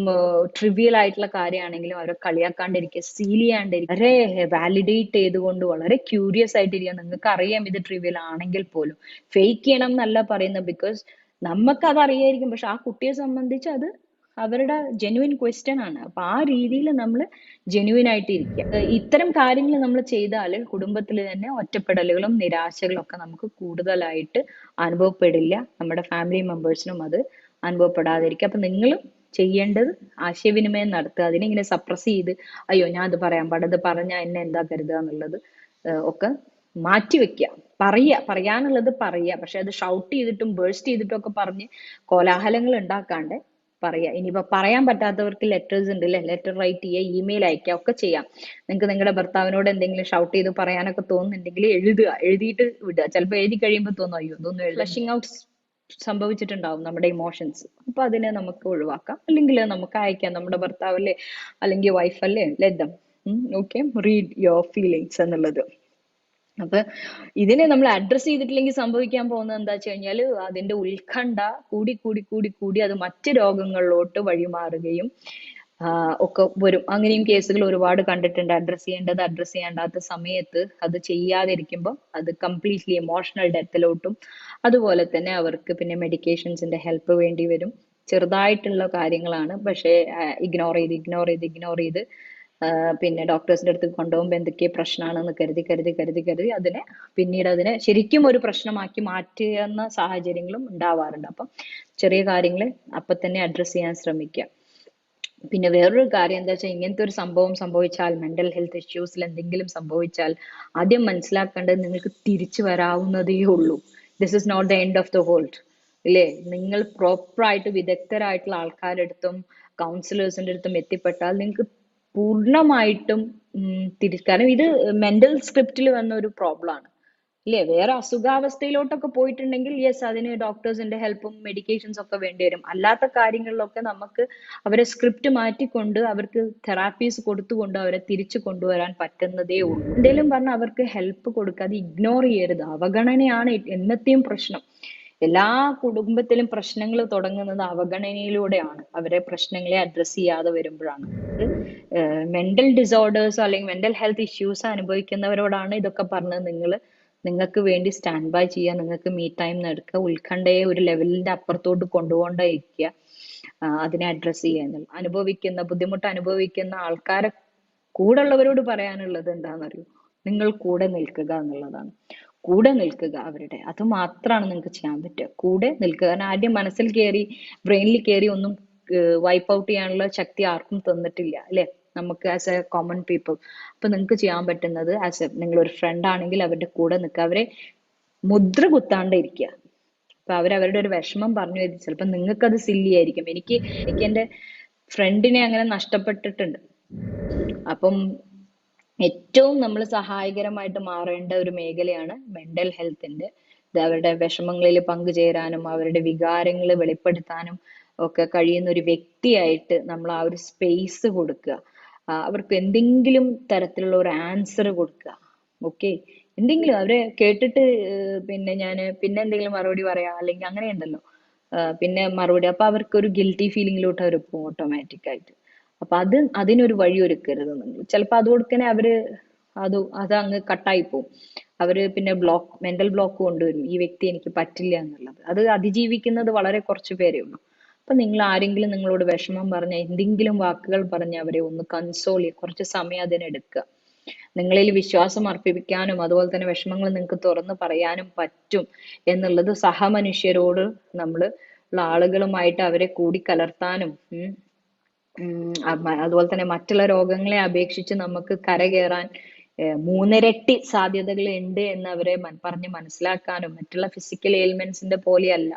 ട്രിവിയൽ ആയിട്ടുള്ള കാര്യമാണെങ്കിലും അവരെ കളിയാക്കാണ്ടിരിക്കുക, സീൽ ചെയ്യാണ്ടിരിക്കുക, വളരെ വാലിഡേറ്റ് ചെയ്തുകൊണ്ട് വളരെ ക്യൂരിയസ് ആയിട്ടിരിക്കുക. നിങ്ങൾക്ക് അറിയാം ഇത് ട്രിവിയൽ ആണെങ്കിൽ പോലും. ഫേക്ക് ചെയ്യണം എന്നല്ല പറയുന്നത്, ബിക്കോസ് നമുക്ക് അത് അറിയായിരിക്കും, പക്ഷെ ആ കുട്ടിയെ സംബന്ധിച്ച് അത് അവരുടെ ജെന്യുവിൻ ക്വസ്റ്റ്യൻ ആണ്. അപ്പൊ ആ രീതിയിൽ നമ്മൾ ജെന്യുവിൻ ആയിട്ട് ഇരിക്കുക. ഇത്തരം കാര്യങ്ങൾ നമ്മൾ ചെയ്താൽ കുടുംബത്തിൽ തന്നെ ഒറ്റപ്പെടലുകളും നിരാശകളും ഒക്കെ നമുക്ക് കൂടുതലായിട്ട് അനുഭവപ്പെടില്ല. നമ്മുടെ ഫാമിലി മെമ്പേഴ്സിനും അത് അനുഭവപ്പെടാതിരിക്കുക. അപ്പൊ നിങ്ങളും ചെയ്യേണ്ടത് ആശയവിനിമയം നടത്തുക. അതിനിങ്ങനെ സപ്രസ് ചെയ്ത് അയ്യോ ഞാൻ അത് പറയാൻ പാടത് പറഞ്ഞാൽ എന്നെ എന്താ കരുതുക എന്നുള്ളത് ഒക്കെ മാറ്റിവെക്കുക. പറയാനുള്ളത് പറയുക. പക്ഷെ അത് ഷൗട്ട് ചെയ്തിട്ടും ബേഴ്സ്റ്റ് ചെയ്തിട്ടും ഒക്കെ പറഞ്ഞ് കോലാഹലങ്ങൾ ഉണ്ടാക്കാണ്ട് പറയാ. ഇനിയിപ്പോ പറയാൻ പറ്റാത്തവർക്ക് ലെറ്റേഴ്സ് ഉണ്ട് അല്ലെ, ലെറ്റർ റൈറ്റ് ചെയ്യുക, ഇമെയിൽ അയക്കുക, ഒക്കെ ചെയ്യാം. നിങ്ങൾക്ക് നിങ്ങളുടെ ഭർത്താവിനോട് എന്തെങ്കിലും ഷൗട്ട് ചെയ്ത് പറയാനൊക്കെ തോന്നുന്നുണ്ടെങ്കിൽ എഴുതിയിട്ട് വിടുക. ചിലപ്പോൾ എഴുതി കഴിയുമ്പോൾ തോന്നും അയ്യോ ഇതൊന്നും ഫ്ലഷിങ് ഔട്ട് സംഭവിച്ചിട്ടുണ്ടാവും നമ്മുടെ ഇമോഷൻസ്. അപ്പൊ അതിനെ നമുക്ക് ഒഴിവാക്കാം, അല്ലെങ്കിൽ നമുക്ക് അയക്കാം. നമ്മുടെ ഭർത്താവല്ലേ അല്ലെങ്കിൽ വൈഫല്ലേ, let them okay read your feelings എന്നുള്ളത്. അപ്പൊ ഇതിനെ നമ്മൾ അഡ്രസ് ചെയ്തിട്ടില്ലെങ്കിൽ സംഭവിക്കാൻ പോകുന്നത് എന്താ വെച്ച് കഴിഞ്ഞാല് അതിന്റെ ഉത്കണ്ഠ കൂടി കൂടി കൂടി കൂടി അത് മറ്റ് രോഗങ്ങളിലോട്ട് വഴിമാറുകയും ഒക്കെ വരും. അങ്ങനെയും കേസുകൾ ഒരുപാട് കണ്ടിട്ടുണ്ട്. അഡ്രസ് ചെയ്യേണ്ടാത്ത സമയത്ത് അത് ചെയ്യാതിരിക്കുമ്പോൾ അത് കംപ്ലീറ്റ്ലി ഇമോഷണൽ ഡെത്തിലോട്ടും, അതുപോലെ തന്നെ അവർക്ക് പിന്നെ മെഡിക്കേഷൻസിന്റെ ഹെൽപ്പ് വേണ്ടി വരും. ചെറുതായിട്ടുള്ള കാര്യങ്ങളാണ്, പക്ഷെ ഇഗ്നോർ ചെയ്ത് പിന്നെ ഡോക്ടേഴ്സിന്റെ അടുത്ത് കൊണ്ടുപോകുമ്പോൾ എന്തൊക്കെ പ്രശ്നമാണെന്ന് കരുതി അതിനെ പിന്നീട് അതിനെ ശരിക്കും ഒരു പ്രശ്നമാക്കി മാറ്റുന്ന സാഹചര്യങ്ങളും ഉണ്ടാവാറുണ്ട്. അപ്പം ചെറിയ കാര്യങ്ങൾ അപ്പൊ തന്നെ അഡ്രസ്സ് ചെയ്യാൻ ശ്രമിക്കുക. പിന്നെ വേറൊരു കാര്യം എന്താ വെച്ചാൽ, ഇങ്ങനത്തെ ഒരു സംഭവം സംഭവിച്ചാൽ, മെന്റൽ ഹെൽത്ത് ഇഷ്യൂസിൽ എന്തെങ്കിലും സംഭവിച്ചാൽ ആദ്യം മനസ്സിലാക്കേണ്ടത് നിങ്ങൾക്ക് തിരിച്ചു വരാവുന്നതേ ഉള്ളൂ. This is not the end of the world. ഇല്ലേ? നിങ്ങൾ പ്രോപ്പറായിട്ട് വിദഗ്ധരായിട്ടുള്ള ആൾക്കാരുടെ അടുത്തും കൗൺസിലേഴ്സിന്റെ അടുത്തും എത്തിപ്പെട്ടാൽ നിങ്ങൾക്ക് പൂർണ്ണമായിട്ടും കാരണം ഇത് മെന്റൽ സ്ക്രിപ്റ്റിൽ വന്ന ഒരു പ്രോബ്ലമാണ്. ഇല്ലേ? വേറെ അസുഖാവസ്ഥയിലോട്ടൊക്കെ പോയിട്ടുണ്ടെങ്കിൽ യെസ്, അതിന് ഡോക്ടേഴ്സിന്റെ ഹെൽപ്പും മെഡിക്കേഷൻസ് ഒക്കെ വേണ്ടി വരും. അല്ലാത്ത കാര്യങ്ങളിലൊക്കെ നമുക്ക് അവരെ സ്ക്രിപ്റ്റ് മാറ്റിക്കൊണ്ട് അവർക്ക് തെറാപ്പീസ് കൊടുത്തുകൊണ്ട് അവരെ തിരിച്ചു കൊണ്ടുവരാൻ പറ്റുന്നതേ ഉള്ളൂ. എന്തേലും പറഞ്ഞാൽ അവർക്ക് ഹെൽപ്പ് കൊടുക്കുക, അത് ഇഗ്നോർ ചെയ്യരുത്. അവഗണനയാണ് എന്നത്തെയും പ്രശ്നം. എല്ലാ കുടുംബത്തിലും പ്രശ്നങ്ങൾ തുടങ്ങുന്നത് അവഗണനയിലൂടെയാണ്, അവരെ പ്രശ്നങ്ങളെ അഡ്രസ്സ് ചെയ്യാതെ വരുമ്പോഴാണ്. മെന്റൽ ഡിസോർഡേഴ്സ് അല്ലെങ്കിൽ മെന്റൽ ഹെൽത്ത് ഇഷ്യൂസ് അനുഭവിക്കുന്നവരോടാണ് ഇതൊക്കെ പറഞ്ഞത്. നിങ്ങൾക്ക് വേണ്ടി സ്റ്റാൻഡ് ബൈ ചെയ്യുക, നിങ്ങൾക്ക് മീ ടൈം എടുക്കുക, ഉത്കണ്ഠയെ ഒരു ലെവലിന്റെ അപ്പുറത്തോട്ട് കൊണ്ടുപോകേണ്ടേ ഇരിക്കുക, അതിനെ അഡ്രസ്സ് ചെയ്യുക എന്നുള്ളത്. ബുദ്ധിമുട്ട് അനുഭവിക്കുന്ന ആൾക്കാരെ കൂടെ ഉള്ളവരോട് പറയാനുള്ളത് എന്താണെന്നറിയോ? നിങ്ങൾ കൂടെ നിൽക്കുക എന്നുള്ളതാണ്. കൂടെ നിൽക്കുക അവരുടെ, അത് മാത്രമാണ് നിങ്ങൾക്ക് ചെയ്യാൻ പറ്റുക. കൂടെ നിൽക്കുക. കാരണം ആദ്യം മനസ്സിൽ കയറി ബ്രെയിനിൽ കയറി ഒന്നും വൈപ്പ് ഔട്ട് ചെയ്യാനുള്ള ശക്തി ആർക്കും തന്നിട്ടില്ല, അല്ലെ? നമുക്ക് ആസ് എ കോമൺ പീപ്പിൾ. അപ്പൊ നിങ്ങൾക്ക് ചെയ്യാൻ പറ്റുന്നത്, നിങ്ങൾ ഒരു ഫ്രണ്ട് ആണെങ്കിൽ അവരുടെ കൂടെ നിൽക്കുക, അവരെ മുദ്ര കുത്താണ്ട് ഇരിക്കുക. അപ്പൊ അവരവരുടെ ഒരു വിഷമം പറഞ്ഞു തരും. ചിലപ്പോൾ നിങ്ങൾക്കത് സില്ലി ആയിരിക്കും. എനിക്ക് എന്റെ ഫ്രണ്ടിനെ അങ്ങനെ നഷ്ടപ്പെട്ടിട്ടുണ്ട്. അപ്പം ഏറ്റവും നമ്മൾ സഹായകരമായിട്ട് മാറേണ്ട ഒരു മേഖലയാണ് മെന്റൽ ഹെൽത്തിന്റെ. ഇത് അവരുടെ വിഷമങ്ങളിൽ പങ്കുചേരാനും അവരുടെ വികാരങ്ങൾ വെളിപ്പെടുത്താനും ഒക്കെ കഴിയുന്ന ഒരു വ്യക്തിയായിട്ട് നമ്മൾ ആ ഒരു സ്പേസ് കൊടുക്കുക. അവർക്ക് എന്തെങ്കിലും തരത്തിലുള്ള ഒരു ആൻസർ കൊടുക്കുക. ഓക്കെ, എന്തെങ്കിലും അവരെ കേട്ടിട്ട് പിന്നെ എന്തെങ്കിലും മറുപടി പറയാം, അല്ലെങ്കിൽ അങ്ങനെ ഉണ്ടല്ലോ, പിന്നെ മറുപടി. അപ്പൊ അവർക്ക് ഒരു ഗിൽറ്റി ഫീലിംഗിലോട്ട് അവർ പോകും ഓട്ടോമാറ്റിക് ആയിട്ട്. അപ്പൊ അതിനൊരു വഴി ഒരുക്കരുത് നിങ്ങൾ. ചിലപ്പോൾ അതുകൊടുക്കനെ അത് അങ്ങ് കട്ടായി പോകും. അവര് പിന്നെ മെന്റൽ ബ്ലോക്ക് കൊണ്ടുവരും, ഈ വ്യക്തി എനിക്ക് പറ്റില്ല എന്നുള്ളത്. അത് അതിജീവിക്കുന്നത് വളരെ കുറച്ച് പേരേ ഉള്ളൂ. അപ്പൊ നിങ്ങൾ ആരെങ്കിലും നിങ്ങളോട് വിഷമം പറഞ്ഞ എന്തെങ്കിലും വാക്കുകൾ പറഞ്ഞ് അവരെ ഒന്ന് കൺസോൾ ചെയ്യുക, കുറച്ച് സമയം അതിനെടുക്കുക. നിങ്ങളിൽ വിശ്വാസം അർപ്പിക്കാനും അതുപോലെ തന്നെ വിഷമങ്ങൾ നിങ്ങൾക്ക് തുറന്ന് പറയാനും പറ്റും എന്നുള്ളത് സഹമനുഷ്യരോട് നമ്മൾ ഉള്ള ആളുകളുമായിട്ട് അവരെ കൂടിക്കലർത്താനും അതുപോലെ തന്നെ മറ്റുള്ള രോഗങ്ങളെ അപേക്ഷിച്ച് നമുക്ക് കരകയറാൻ മൂന്നിരട്ടി സാധ്യതകൾ ഉണ്ട് എന്ന് അവരെ പറഞ്ഞ് മനസ്സിലാക്കാനും, മറ്റുള്ള ഫിസിക്കൽ എയിൽമെന്റ്സിന്റെ പോലെയല്ല,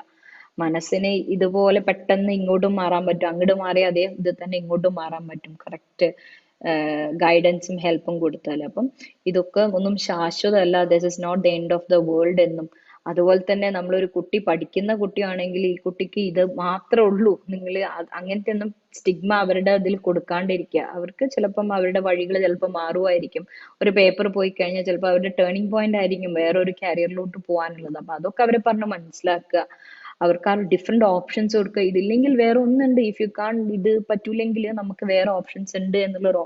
മനസ്സിന് ഇതുപോലെ പെട്ടെന്ന് ഇങ്ങോട്ടും മാറാൻ പറ്റും, അങ്ങോട്ട് മാറിയ അതേ ഇത് തന്നെ ഇങ്ങോട്ടും മാറാൻ പറ്റും, കറക്റ്റ് ഗൈഡൻസും ഹെൽപ്പും കൊടുത്താൽ. അപ്പം ഇതൊക്കെ ഒന്നും ശാശ്വതമല്ല, this is not the end of the world എന്നും. അതുപോലെ തന്നെ നമ്മളൊരു കുട്ടി പഠിക്കുന്ന കുട്ടിയാണെങ്കിൽ ഈ കുട്ടിക്ക് ഇത് മാത്രമേ ഉള്ളൂ, നിങ്ങൾ അങ്ങനത്തെ ഒന്നും സ്റ്റിഗ്മ അവരുടെ അതിൽ കൊടുക്കാണ്ടിരിക്കുക. അവർക്ക് ചിലപ്പം അവരുടെ വഴികൾ ചിലപ്പോൾ മാറുമായിരിക്കും. ഒരു പേപ്പർ പോയി കഴിഞ്ഞാൽ ചിലപ്പോൾ അവരുടെ ടേണിംഗ് പോയിന്റ് ആയിരിക്കും വേറൊരു കാരിയറിലോട്ട് പോകാനുള്ളത്. അപ്പൊ അതൊക്കെ അവരെ പറഞ്ഞ് മനസ്സിലാക്കുക, അവർക്ക് ആ ഡിഫറെന്റ് ഓപ്ഷൻസ് കൊടുക്കുക. ഇതില്ലെങ്കിൽ വേറെ ഒന്നുണ്ട്, ഇഫ് യു കാൺ, ഇത് പറ്റൂലെങ്കിൽ നമുക്ക് വേറെ ഓപ്ഷൻസ് ഉണ്ട് എന്നുള്ളൊരു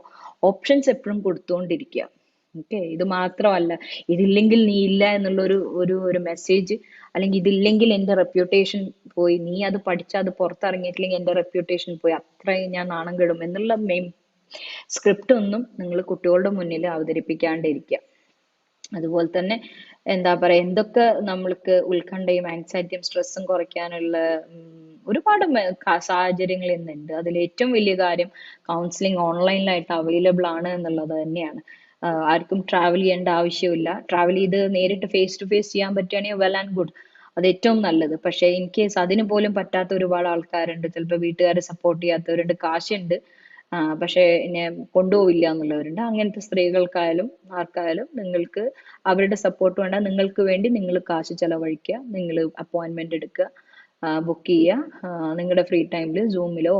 ഓപ്ഷൻസ് എപ്പോഴും കൊടുത്തുകൊണ്ടിരിക്കുക. ഓക്കെ, ഇത് മാത്രമല്ല, ഇതില്ലെങ്കിൽ നീ ഇല്ല എന്നുള്ള ഒരു മെസ്സേജ്, അല്ലെങ്കിൽ ഇതില്ലെങ്കിൽ എന്റെ റെപ്യൂട്ടേഷൻ പോയി, നീ അത് പഠിച്ചാൽ അത് പുറത്തിറങ്ങിയിട്ടില്ലെങ്കിൽ എന്റെ റെപ്യൂട്ടേഷൻ പോയി, അത്രയും ഞാൻ നാണം കെടും എന്നുള്ള മെയിൻ സ്ക്രിപ്റ്റ് ഒന്നും നിങ്ങൾ കുട്ടികളുടെ മുന്നിൽ അവതരിപ്പിക്കാണ്ടിരിക്കുക. അതുപോലെ തന്നെ എന്താ പറയാ, എന്തൊക്കെ നമ്മൾക്ക് ഉത്കണ്ഠയും ആങ്സൈറ്റിയും സ്ട്രെസ്സും കുറയ്ക്കാനുള്ള ഒരുപാട് സാഹചര്യങ്ങൾ ഇന്നുണ്ട്. അതിൽ ഏറ്റവും വലിയ കാര്യം കൗൺസിലിംഗ് ഓൺലൈനിലായിട്ട് അവൈലബിൾ ആണ് എന്നുള്ളത് തന്നെയാണ്. ആർക്കും ട്രാവൽ ചെയ്യേണ്ട ആവശ്യമില്ല. ട്രാവൽ ചെയ്ത് നേരിട്ട് ഫേസ് ടു ഫേസ് ചെയ്യാൻ പറ്റുകയാണെങ്കിൽ വെൽ ആൻഡ് ഗുഡ്, അത് ഏറ്റവും നല്ലത്. പക്ഷെ ഇൻ കേസ് അതിന് പോലും പറ്റാത്ത ഒരുപാട് ആൾക്കാരുണ്ട്, ചിലപ്പോൾ വീട്ടുകാരെ സപ്പോർട്ട് ചെയ്യാത്തവരുണ്ട്, കാശുണ്ട് പക്ഷെ എന്നെ കൊണ്ടുപോവില്ല എന്നുള്ളവരുണ്ട്. അങ്ങനത്തെ സ്ത്രീകൾക്കായാലും ആർക്കായാലും നിങ്ങൾക്ക് അവരുടെ സപ്പോർട്ട് വേണ്ട, നിങ്ങൾക്ക് വേണ്ടി നിങ്ങൾ കാശ് ചെലവഴിക്കുക, നിങ്ങൾ അപ്പോയിന്റ്മെന്റ് എടുക്കുക, ബുക്ക് ചെയ്യുക, നിങ്ങളുടെ ഫ്രീ ടൈമിൽ സൂമിലോ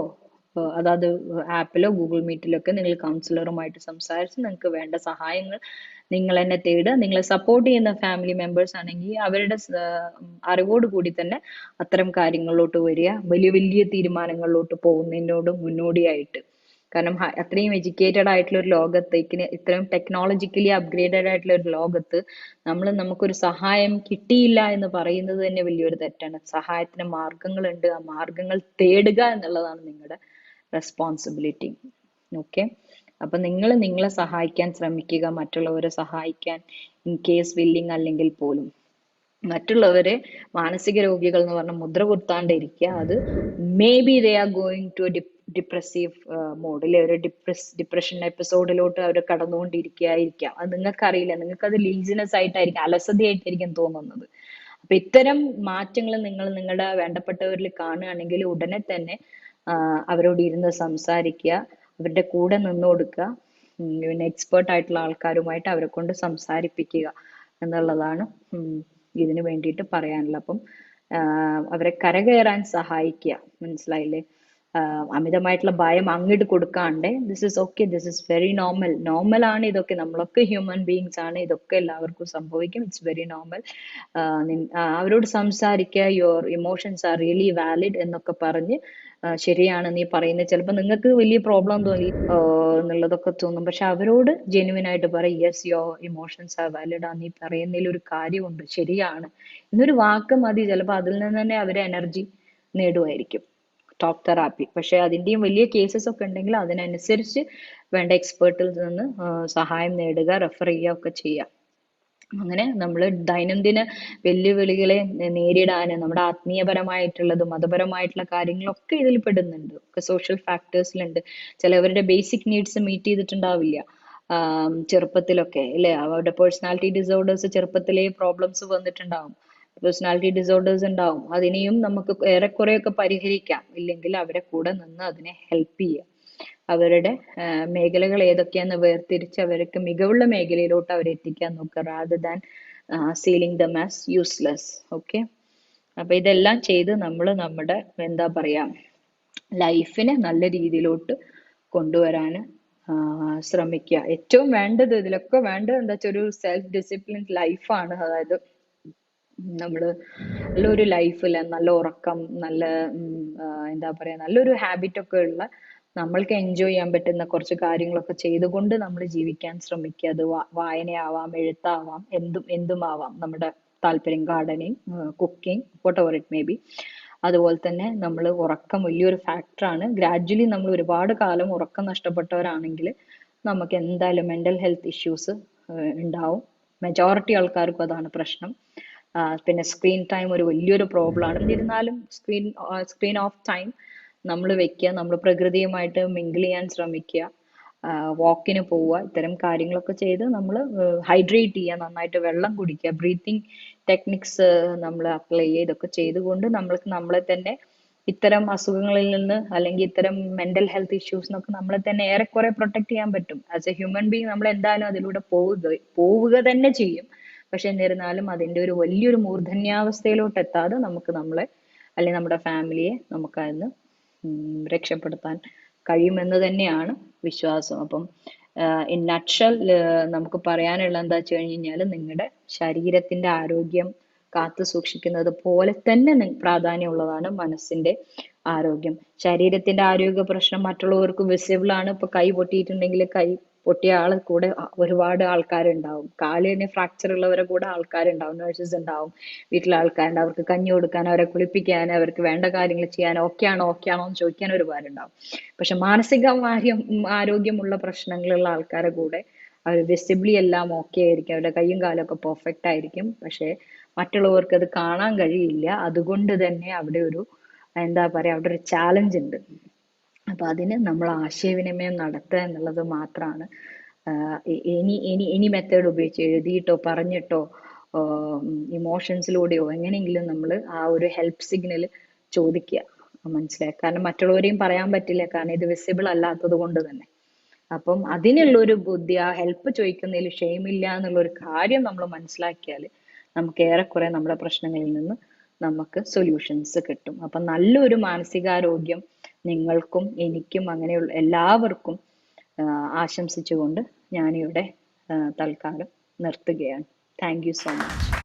അതായത് ആപ്പിലോ ഗൂഗിൾ മീറ്റിലൊക്കെ നിങ്ങൾ കൗൺസിലറുമായിട്ട് സംസാരിച്ച് നിങ്ങൾക്ക് വേണ്ട സഹായങ്ങൾ നിങ്ങൾ തന്നെ തേടുക. നിങ്ങളെ സപ്പോർട്ട് ചെയ്യുന്ന ഫാമിലി മെമ്പേഴ്സ് ആണെങ്കിൽ അവരുടെ അറിവോട് കൂടി തന്നെ അത്തരം കാര്യങ്ങളിലോട്ട് വരിക, വലിയ വലിയ തീരുമാനങ്ങളിലോട്ട് പോകുന്നതിനോട് മുന്നോടിയായിട്ട്. കാരണം അത്രയും എഡ്യൂക്കേറ്റഡ് ആയിട്ടുള്ള ഒരു ലോകത്തേക്ക്, ഇത്രയും ടെക്നോളജിക്കലി അപ്ഗ്രേഡഡ് ആയിട്ടുള്ള ഒരു ലോകത്ത് നമുക്കൊരു സഹായം കിട്ടിയില്ല എന്ന് പറയുന്നത് തന്നെ വലിയൊരു തെറ്റാണ്. സഹായത്തിന് മാർഗങ്ങളുണ്ട്, ആ മാർഗങ്ങൾ തേടുക എന്നുള്ളതാണ് നിങ്ങളുടെ റെസ്പോൺസിബിലിറ്റി. ഓക്കെ, അപ്പൊ നിങ്ങൾ നിങ്ങളെ സഹായിക്കാൻ ശ്രമിക്കുക, മറ്റുള്ളവരെ സഹായിക്കാൻ ഇൻ കേസ് വില്ലിങ് അല്ലെങ്കിൽ പോലും. മറ്റുള്ളവരെ മാനസിക രോഗികൾ എന്ന് പറഞ്ഞ മുദ്ര കുത്താണ്ടിരിക്കുക. അത് may be they are going to depressive മോഡിലെ ഒരു ഡിപ്രഷൻ എപ്പിസോഡിലോട്ട് അവർ കടന്നുകൊണ്ടിരിക്കുകയായിരിക്കാം. അത് നിങ്ങൾക്കറിയില്ല, നിങ്ങൾക്ക് അത് ലീസിനെസ് ആയിട്ടായിരിക്കും, അലസതയായിട്ടായിരിക്കും തോന്നുന്നത്. അപ്പൊ ഇത്തരം മാറ്റങ്ങൾ നിങ്ങൾ നിങ്ങളുടെ വേണ്ടപ്പെട്ടവരിൽ കാണുകയാണെങ്കിൽ ഉടനെ തന്നെ അവരോട് ഇരുന്ന് സംസാരിക്കുക, അവരുടെ കൂടെ നിന്ന് കൊടുക്കുക, പിന്നെ എക്സ്പേർട്ട് ആയിട്ടുള്ള ആൾക്കാരുമായിട്ട് അവരെ കൊണ്ട് സംസാരിപ്പിക്കുക എന്നുള്ളതാണ് ഇതിന് വേണ്ടിയിട്ട് പറയാനുള്ളത്. അപ്പം അവരെ കരകയറാൻ സഹായിക്കുക, മനസ്സിലായില്ലേ? അമിതമായിട്ടുള്ള ഭയം അങ്ങോട്ട് കൊടുക്കാണ്ട് this is okay, this is very normal ആണ് ഇതൊക്കെ, നമ്മളൊക്കെ ഹ്യൂമൻ ബീങ്സ് ആണ്, ഇതൊക്കെ എല്ലാവർക്കും സംഭവിക്കും, ഇറ്റ്സ് വെരി നോർമൽ. അവരോട് സംസാരിക്കുക, your emotions are really valid എന്നൊക്കെ പറഞ്ഞ് ശരിയാണ് നീ പറയുന്നത്, ചിലപ്പോൾ നിങ്ങൾക്ക് വലിയ പ്രോബ്ലം തോന്നി എന്നുള്ളതൊക്കെ തോന്നും, പക്ഷെ അവരോട് ജെന്യുവൻ ആയിട്ട് പറയും yes your emotions are valid, ആ നീ പറയുന്നതിൽ ഒരു കാര്യമുണ്ട്, ശരിയാണ് എന്നൊരു വാക്ക് മതി. ചിലപ്പോൾ അതിൽ നിന്ന് തന്നെ അവർ എനർജി നേടുമായിരിക്കും, ടോക്ക് തെറാപ്പി. പക്ഷെ അതിന്റെയും വലിയ കേസസ് ഒക്കെ ഉണ്ടെങ്കിൽ അതിനനുസരിച്ച് വേണ്ട എക്സ്പേർട്ടിൽ നിന്ന് സഹായം നേടുക, റെഫർ ചെയ്യുക ഒക്കെ ചെയ്യാം. അങ്ങനെ നമ്മൾ ദൈനംദിന വെല്ലുവിളികളെ നേരിടാൻ നമ്മുടെ ആത്മീയപരമായിട്ടുള്ളത് മതപരമായിട്ടുള്ള കാര്യങ്ങളൊക്കെ ഇതിൽ പെടുന്നുണ്ട്, ഒക്കെ സോഷ്യൽ ഫാക്ടേഴ്സിലുണ്ട്. ചിലവരുടെ ബേസിക് നീഡ്സ് മീറ്റ് ചെയ്തിട്ടുണ്ടാവില്ല ചെറുപ്പത്തിലൊക്കെ, അല്ലെ? അവരുടെ പേഴ്സണാലിറ്റി ഡിസോർഡേഴ്സ് ചെറുപ്പത്തിലേ പ്രോബ്ലംസ് വന്നിട്ടുണ്ടാവും, പേഴ്സണാലിറ്റി ഡിസോർഡേഴ്സ് ഉണ്ടാവും. അതിനെയും നമുക്ക് ഏറെക്കുറെയൊക്കെ പരിഹരിക്കാം, ഇല്ലെങ്കിൽ അവരെ കൂടെ നിന്ന് അതിനെ ഹെൽപ്പ് ചെയ്യുക. അവരുടെ മേഖലകൾ ഏതൊക്കെയാന്ന് വേർതിരിച്ച് അവർക്ക് മികവുള്ള മേഖലയിലോട്ട് അവരെ എത്തിക്കാൻ നോക്കുക, rather than sealing them as useless. Okay, അപ്പൊ ഇതെല്ലാം ചെയ്ത് നമ്മൾ നമ്മുടെ എന്താ പറയാ ലൈഫിനെ നല്ല രീതിയിലോട്ട് കൊണ്ടുവരാൻ ശ്രമിക്കുക. ഏറ്റവും വേണ്ടത് ഇതിലൊക്കെ വേണ്ടത് എന്താ വെച്ചാൽ ഒരു സെൽഫ് ഡിസിപ്ലിൻ ലൈഫാണ്. അതായത് നമ്മള് നല്ലൊരു ലൈഫിൽ നല്ല ഉറക്കം, നല്ല എന്താ പറയാ നല്ലൊരു ഹാബിറ്റ് ഒക്കെ ഉള്ള, നമ്മൾക്ക് എൻജോയ് ചെയ്യാൻ പറ്റുന്ന കുറച്ച് കാര്യങ്ങളൊക്കെ ചെയ്തുകൊണ്ട് നമ്മൾ ജീവിക്കാൻ ശ്രമിക്കുക. അത് വായനയാവാം, എഴുത്താവാം, എന്തുമാവാം, നമ്മുടെ താല്പര്യം, gardening, cooking, what ever it may be. അതുപോലെ തന്നെ നമ്മൾ ഉറക്കം വലിയൊരു ഫാക്ടറാണ്. ഗ്രാജ്വലി നമ്മൾ ഒരുപാട് കാലം ഉറക്കം നഷ്ടപ്പെട്ടവരാണെങ്കിൽ നമുക്ക് എന്തായാലും മെന്റൽ ഹെൽത്ത് ഇഷ്യൂസ് ഉണ്ടാവും. മെജോറിറ്റി ആൾക്കാർക്കും അതാണ് പ്രശ്നം. പിന്നെ സ്ക്രീൻ ടൈം ഒരു വലിയൊരു പ്രോബ്ലം ആണ്. എന്നിരുന്നാലും സ്ക്രീൻ ഓഫ് ടൈം നമ്മൾ വെക്കുക, നമ്മൾ പ്രകൃതിയുമായിട്ട് മിങ്കിൾ ചെയ്യാൻ ശ്രമിക്കുക, വാക്കിന് പോവുക, ഇത്തരം കാര്യങ്ങളൊക്കെ ചെയ്ത് നമ്മൾ ഹൈഡ്രേറ്റ് ചെയ്യുക, നന്നായിട്ട് വെള്ളം കുടിക്കുക, ബ്രീത്തിങ് ടെക്നിക്സ് നമ്മൾ അപ്ലൈ ചെയ്യുക. ഇതൊക്കെ ചെയ്തുകൊണ്ട് നമ്മൾക്ക് നമ്മളെ തന്നെ ഇത്തരം അസുഖങ്ങളിൽ നിന്ന് അല്ലെങ്കിൽ ഇത്തരം മെന്റൽ ഹെൽത്ത് ഇഷ്യൂസിനൊക്കെ നമ്മളെ തന്നെ ഏറെക്കുറെ പ്രൊട്ടക്ട് ചെയ്യാൻ പറ്റും. ആസ് എ ഹ്യൂമൻ ബീങ് നമ്മൾ എന്തായാലും അതിലൂടെ പോവുക തന്നെ ചെയ്യും. പക്ഷെ എന്നിരുന്നാലും അതിന്റെ ഒരു വലിയൊരു മൂർധന്യാവസ്ഥയിലോട്ട് എത്താതെ നമുക്ക് നമ്മളെ അല്ലെങ്കിൽ നമ്മുടെ ഫാമിലിയെ നമുക്ക് അതിന് രക്ഷപ്പെടുത്താൻ കഴിയുമെന്ന് തന്നെയാണ് വിശ്വാസം. അപ്പം ഇൻ നട്ട്ഷൽ നമുക്ക് പറയാനുള്ള എന്താ വെച്ച് കഴിഞ്ഞാൽ, നിങ്ങളുടെ ശരീരത്തിന്റെ ആരോഗ്യം കാത്തു സൂക്ഷിക്കുന്നത് പോലെ തന്നെ പ്രാധാന്യമുള്ളതാണ് മനസ്സിന്റെ ആരോഗ്യം. ശരീരത്തിന്റെ ആരോഗ്യ പ്രശ്നം മറ്റുള്ളവർക്ക് വിസിബിൾ ആണ്. ഇപ്പൊ കൈ പൊട്ടിയിട്ടുണ്ടെങ്കിൽ കൈ പൊട്ടിയ ആളെ കൂടെ ഒരുപാട് ആൾക്കാരുണ്ടാവും, കാലിന് ഫ്രാക്ചർ ഉള്ളവരെ കൂടെ ആൾക്കാരുണ്ടാവും, നഴ്സസ് ഉണ്ടാവും, വീട്ടിലെ ആൾക്കാരുണ്ട്, അവർക്ക് കഞ്ഞി കൊടുക്കാൻ, അവരെ കുളിപ്പിക്കാൻ, അവർക്ക് വേണ്ട കാര്യങ്ങൾ ചെയ്യാൻ, ഓക്കെ ആണോ എന്ന് ചോദിക്കാൻ ഒരുപാടുണ്ടാവും. പക്ഷെ ആരോഗ്യമുള്ള പ്രശ്നങ്ങളുള്ള ആൾക്കാരെ കൂടെ അവർ വിസിബിളി എല്ലാം ഓക്കെ ആയിരിക്കും, അവരുടെ കൈയും കാലും ഒക്കെ പെർഫെക്റ്റ് ആയിരിക്കും, പക്ഷെ മറ്റുള്ളവർക്ക് അത് കാണാൻ കഴിയില്ല. അതുകൊണ്ട് തന്നെ അവിടെ ഒരു എന്താ പറയാ അവിടെ ഒരു ചാലഞ്ച് ഉണ്ട്. അപ്പൊ അതിന് നമ്മൾ ആശയവിനിമയം നടത്തുക എന്നുള്ളത് മാത്രമാണ്. എനി മെത്തേഡ് ഉപയോഗിച്ച് എഴുതിയിട്ടോ പറഞ്ഞിട്ടോ ഇമോഷൻസിലൂടെയോ എങ്ങനെയെങ്കിലും നമ്മൾ ആ ഒരു ഹെൽപ്പ് സിഗ്നൽ ചോദിക്കുക, മനസ്സിലായി. കാരണം മറ്റുള്ളവരെയും പറയാൻ പറ്റില്ല, കാരണം ഇത് വിസിബിൾ അല്ലാത്തത് കൊണ്ട് തന്നെ. അപ്പം അതിനുള്ള ഒരു ബുദ്ധി, ആ ഹെൽപ്പ് ചോദിക്കുന്നതിൽ ഷെയിമില്ല എന്നുള്ള ഒരു കാര്യം നമ്മൾ മനസ്സിലാക്കിയാൽ നമുക്ക് ഏറെക്കുറെ നമ്മുടെ പ്രശ്നങ്ങളിൽ നിന്ന് നമുക്ക് സൊല്യൂഷൻസ് കിട്ടും. അപ്പൊ നല്ലൊരു മാനസികാരോഗ്യം നിങ്ങൾക്കും എനിക്കും അങ്ങനെയുള്ള എല്ലാവർക്കും ആശംസിച്ചുകൊണ്ട് ഞാനിവിടെ തൽക്കാലം നിർത്തുകയാണ്. Thank you so much.